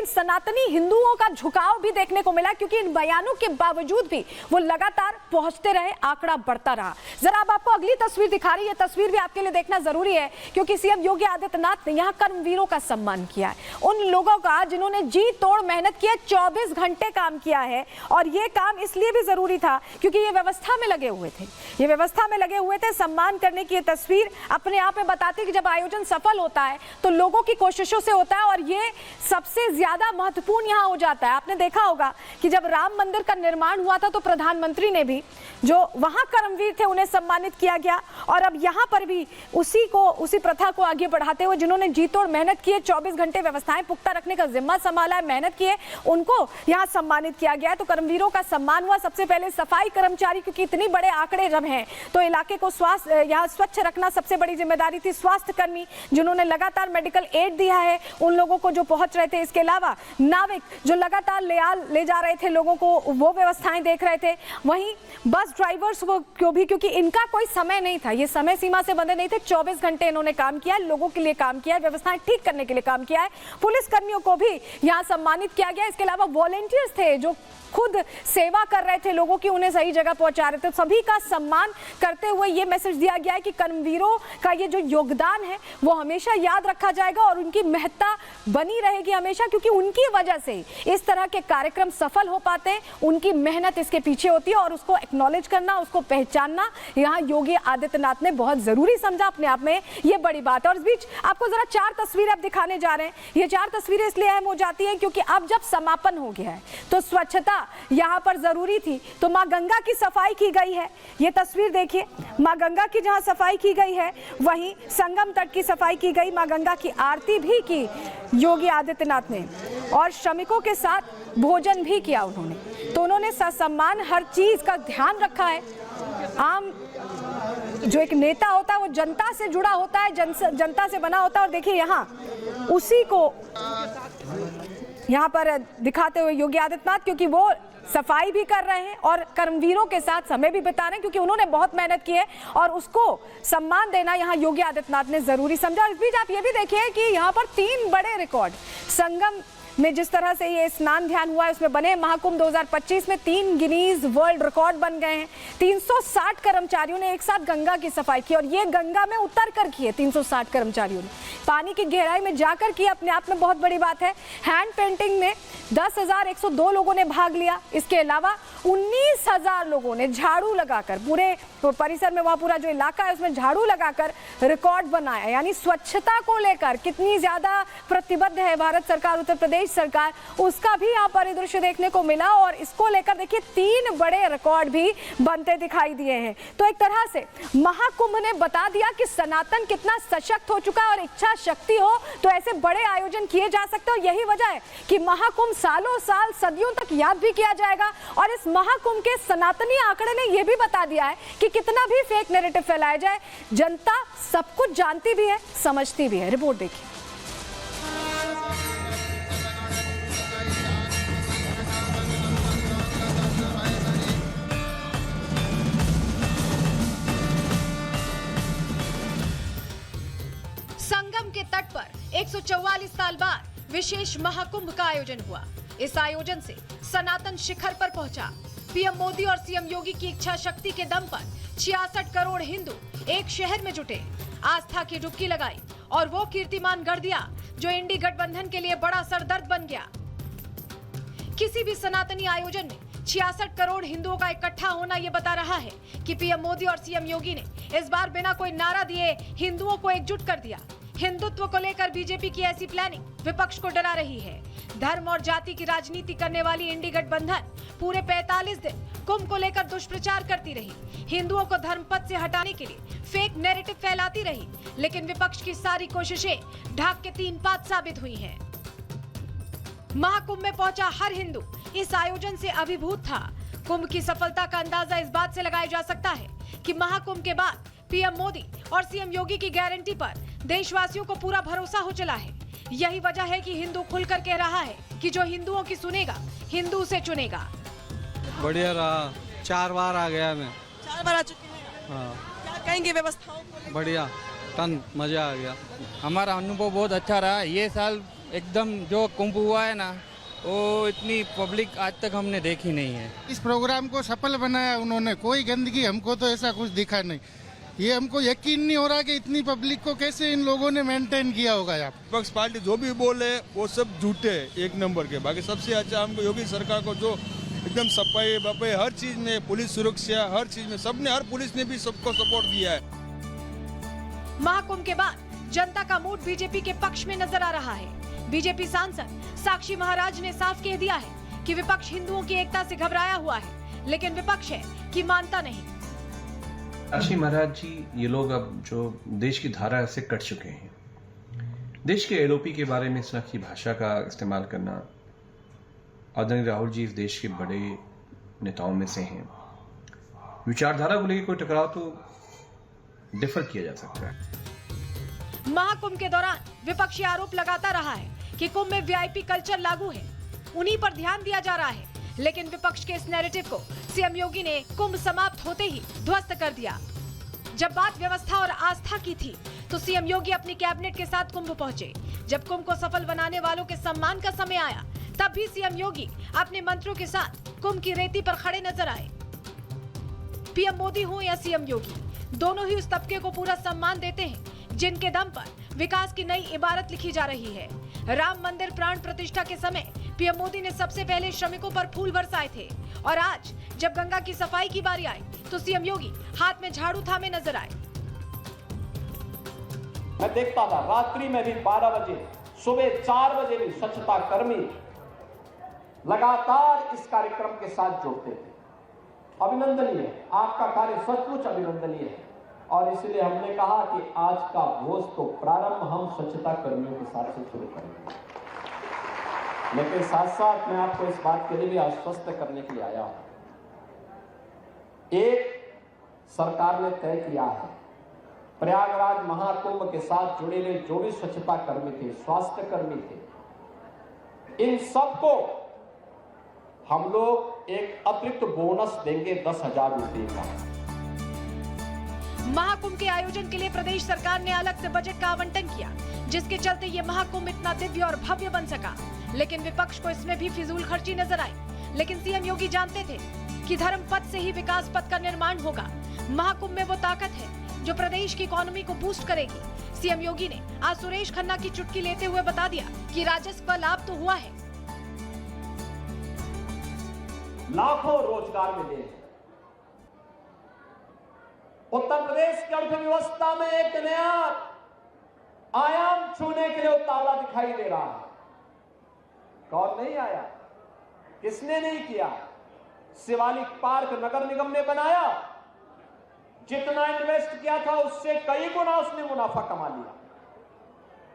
लेकिन सनातनी हिंदुओं का झुकाव भी देखने को मिला, क्योंकि इन बयानों के बावजूद भी वो लगातार पहुंचते रहे, आंकड़ा बढ़ता रहा। जरा अब आपको अगली तस्वीर दिखा रही है, तस्वीर भी आपके लिए देखना जरूरी है, क्योंकि सीएम योगी आदित्यनाथ ने यहाँ कर्मवीरों का सम्मान किया है, उन लोगों का जिन्होंने जी तोड़ मेहनत की है, 24 घंटे काम किया है। और ये काम इसलिए भी जरूरी था क्योंकि ये व्यवस्था में लगे हुए थे, ये व्यवस्था में लगे हुए थे। सम्मान करने की ये तस्वीर अपने आप में बताती है कि जब आयोजन सफल होता है तो लोगों की कोशिशों से होता है, और ये सबसे ज्यादा महत्वपूर्ण यहाँ हो जाता है। आपने देखा होगा कि जब राम मंदिर का निर्माण हुआ था तो प्रधानमंत्री ने भी, जो वहां कर्मवीर थे, उन्हें सम्मानित किया गया। और अब यहाँ पर भी उसी प्रथा को आगे बढ़ाते हुए जिन्होंने जी तोड़ मेहनत की है, 24 घंटे व्यवस्थाएं पुख्ता रखने का जिम्मा संभाला है, मेहनत की है, उनको यहाँ सम्मानित किया गया है। तो कर्मवीरों का सम्मान हुआ। सबसे पहले सफाई कर्मचारी, क्योंकि इतने बड़े आंकड़े जब हैं तो इलाके को यहाँ स्वच्छ रखना सबसे बड़ी जिम्मेदारी थी। स्वास्थ्य कर्मी जिन्होंने लगातार मेडिकल एड दिया है उन लोगों को जो पहुंच रहे थे। इसके अलावा नाविक जो लगातार ले जा रहे थे लोगों को, वो व्यवस्थाएं देख रहे थे। वहीं बस ड्राइवर्स वो क्यों भी, क्योंकि इनका कोई समय नहीं था, ये समय सीमा से बंधे नहीं थे। 24 घंटे इन्होंने काम किया, लोगों के लिए काम किया, व्यवस्थाएं ठीक करने के लिए काम किया है। पुलिस कर्मियों को भी यहाँ सम्मानित किया गया। इसके अलावा वॉलेंटियर्स थे जो खुद सेवा कर रहे थे लोगों की, उन्हें सही जगह पहुंचा रहे थे। सभी का सम्मान करते हुए ये मैसेज दिया गया है कि कर्मवीरों का ये जो योगदान है वो हमेशा याद रखा जाएगा और उनकी महत्ता बनी रहेगी हमेशा, क्योंकि उनकी वजह से इस तरह के कार्यक्रम सफल हो पाते हैं। उनकी मेहनत इसके पीछे होती है और उसको एक्नॉलेज करना, उसको पहचानना यहाँ योगी आदित्यनाथ ने बहुत जरूरी समझा। अपने आप में ये बड़ी बात है। और इस बीच आपको जरा 4 तस्वीरें अब दिखाने जा रहे हैं। ये 4 तस्वीरें इसलिए अहम हो जाती हैं क्योंकि अब जब समापन हो गया है तो स्वच्छता यहाँ पर जरूरी थी। तो माँ गंगा की सफाई की गई है, ये तस्वीर देखिए, माँ गंगा की जहाँ सफाई की गई है वहीं संगम तट की सफाई की गई। माँ गंगा की आरती भी की योगी आदित्यनाथ ने और श्रमिकों के साथ भोजन भी किया उन्होंने। तो उन्होंने ससम्मान हर चीज का ध्यान रखा है। आम जो एक नेता होता है वो जनता से जुड़ा होता है, जनता से बना होता है। और देखिए यहाँ उसी को यहाँ पर दिखाते हुए योगी आदित्यनाथ, क्योंकि वो सफाई भी कर रहे हैं और कर्मवीरों के साथ समय भी बिता रहे हैं, क्योंकि उन्होंने बहुत मेहनत की है और उसको सम्मान देना यहाँ योगी आदित्यनाथ ने जरूरी समझा। और इस बीच आप ये भी देखिए कि यहाँ पर 3 बड़े रिकॉर्ड संगम में जिस तरह से ये स्नान ध्यान हुआ है उसमें बने। महाकुंभ 2025 में 3 गिनीज वर्ल्ड रिकॉर्ड बन गए हैं। 360 कर्मचारियों ने एक साथ गंगा की सफाई की और ये गंगा में उतर कर की है। 360 कर्मचारियों ने पानी की गहराई में जाकर की, अपने आप में बहुत बड़ी बात है। हैंड पेंटिंग में 10,102 लोगों ने भाग लिया। इसके अलावा 19,000 लोगों ने झाड़ू लगाकर, पूरे परिसर में वहाँ पूरा जो इलाका है उसमें झाड़ू लगाकर रिकॉर्ड बनाया। यानी स्वच्छता को लेकर कितनी ज्यादा प्रतिबद्ध है भारत सरकार, उत्तर प्रदेश सरकार, उसका भी यहाँ परिदृश्य देखने को मिला। और इसको लेकर देखिए 3 बड़े रिकॉर्ड भी बनते दिखाई दिए हैं। तो एक तरह से महाकुंभ ने बता दिया कि सनातन कितना सशक्त हो चुका है और इच्छा शक्ति हो तो ऐसे बड़े आयोजन किए जा सकते हैं। और यही वजह है कि महाकुंभ सालों साल सदियों तक याद भी किया जाएगा। और इस महाकुंभ के सनातनी आंकड़े ने यह भी बता दिया है कि कितना भी फेक नैरेटिव फैलाया जाए, जनता सब कुछ जानती भी है, समझती भी है। रिपोर्ट देखिए। संगम के तट पर 144 साल बाद विशेष महाकुंभ का आयोजन हुआ। इस आयोजन से सनातन शिखर पर पहुंचा। पीएम मोदी और सीएम योगी की इच्छा शक्ति के दम पर 66 करोड़ हिंदू एक शहर में जुटे, आस्था की डुबकी लगाई और वो कीर्तिमान गढ़ दिया जो इंडी गठबंधन के लिए बड़ा सरदर्द बन गया। किसी भी सनातनी आयोजन में 66 करोड़ हिंदुओं का इकट्ठा होना ये बता रहा है कि पीएम मोदी और सीएम योगी ने इस बार बिना कोई नारा दिए हिंदुओं को एकजुट कर दिया। हिंदुत्व को लेकर बीजेपी की ऐसी प्लानिंग विपक्ष को डरा रही है। धर्म और जाति की राजनीति करने वाली इंडी गठबंधन पूरे 45 दिन कुंभ को लेकर दुष्प्रचार करती रही, हिंदुओं को धर्म पथ से हटाने के लिए फेक नैरेटिव फैलाती रही। लेकिन विपक्ष की सारी कोशिशें ढाक के 3 पात साबित हुई हैं। महाकुंभ में पहुंचा हर हिंदू इस आयोजन से अभिभूत था। कुंभ की सफलता का अंदाजा इस बात से लगाया जा सकता है कि महाकुंभ के बाद पीएम मोदी और सीएम योगी की गारंटी पर देशवासियों को पूरा भरोसा हो चला है। यही वजह है कि हिंदू खुलकर कह रहा है कि जो हिंदुओं की सुनेगा, हिंदू से चुनेगा। बढ़िया रहा, 4 बार आ गया मैं। 4 बार आ चुके हैं। हाँ। क्या कहेंगे व्यवस्थाओं को? बढ़िया, मजा आ गया। हमारा अनुभव बहुत अच्छा रहा। ये साल एकदम जो कुंभ हुआ है ना, वो इतनी पब्लिक आज तक हमने देखी नहीं है। इस प्रोग्राम को सफल बनाया उन्होंने, कोई गंदगी हमको तो ऐसा कुछ दिखा नहीं। ये हमको यकीन नहीं हो रहा कि इतनी पब्लिक को कैसे इन लोगों ने मेंटेन किया होगा। यहाँ विपक्ष पार्टी जो भी बोले वो सब झूठे एक नंबर के। बाकी सबसे अच्छा हमको योगी सरकार को जो एकदम सफाई बफाई हर चीज में, पुलिस सुरक्षा हर चीज में सबने, हर पुलिस ने भी सबको सपोर्ट दिया है। महाकुंभ के बाद जनता का मूड बीजेपी के पक्ष में नजर आ रहा है। बीजेपी सांसद साक्षी महाराज ने साफ कह दिया है कि विपक्ष हिंदुओं की एकता से घबराया हुआ है, लेकिन विपक्ष है कि मानता नहीं। साक्षी महाराज जी, ये लोग अब जो देश की धारा से कट चुके हैं। देश के एलओपी के बारे में इस तरह की भाषा का इस्तेमाल करना, आदरणीय राहुल जी इस देश के बड़े नेताओं में से हैं। विचारधारा को लेकर कोई टकराव तो डिफर किया जा सकता है। महाकुंभ के दौरान विपक्षी आरोप लगाता रहा है कि कुंभ में वीआईपी कल्चर लागू है, उन्हीं पर ध्यान दिया जा रहा है। लेकिन विपक्ष के इस नैरेटिव को सीएम योगी ने कुंभ समाप्त होते ही ध्वस्त कर दिया। जब बात व्यवस्था और आस्था की थी तो सीएम योगी अपनी कैबिनेट के साथ कुंभ पहुंचे। जब कुंभ को सफल बनाने वालों के सम्मान का समय आया, तब भी सीएम योगी अपने मंत्रियों के साथ कुंभ की रेती पर खड़े नजर आए। पीएम मोदी हो या सीएम योगी, दोनों ही उस तबके को पूरा सम्मान देते हैं जिनके दम पर विकास की नई इबारत लिखी जा रही है। राम मंदिर प्राण प्रतिष्ठा के समय पीएम मोदी ने सबसे पहले श्रमिकों पर फूल बरसाए थे, और आज जब गंगा की सफाई की बारी आई तो सीएम योगी हाथ में झाड़ू थामे नजर आए। मैं देखता था रात्रि में भी 12 बजे, सुबह 4 बजे भी स्वच्छता कर्मी लगातार इस कार्यक्रम के साथ जुड़ते थे। अभिनंदनीय है, आपका कार्य सचमुच अभिनंदनीय है। और इसलिए हमने कहा कि आज का भोज तो प्रारंभ हम स्वच्छता कर्मियों के साथ से शुरू करेंगे। लेकिन साथ साथ मैं आपको इस बात के लिए भी आश्वस्त करने के लिए आया हूं। एक सरकार ने तय किया है, प्रयागराज महाकुंभ के साथ जुड़े हुए जो भी स्वच्छता कर्मी थे, स्वास्थ्य कर्मी थे, इन सबको हम लोग एक अतिरिक्त बोनस देंगे 10,000 रुपए का। महाकुंभ के आयोजन के लिए प्रदेश सरकार ने अलग से बजट का आवंटन किया, जिसके चलते ये महाकुंभ इतना दिव्य और भव्य बन सका। लेकिन विपक्ष को इसमें भी फिजूल खर्ची नजर आई। लेकिन सीएम योगी जानते थे कि धर्म पथ से ही विकास पथ का निर्माण होगा। महाकुंभ में वो ताकत है जो प्रदेश की इकोनॉमी को बूस्ट करेगी। सीएम योगी ने आज सुरेश खन्ना की चुटकी लेते हुए बता दिया कि राजस्व का लाभ तो हुआ है, लाखों रोजगार मिले हैं। उत्तर प्रदेश की अर्थव्यवस्था में एक नया आयाम छूने के लिए उतावला दिखाई दे रहा है। कौन नहीं आया, किसने नहीं किया? शिवालिक पार्क नगर निगम ने बनाया, जितना इन्वेस्ट किया था उससे कई गुना उसने मुनाफा कमा लिया।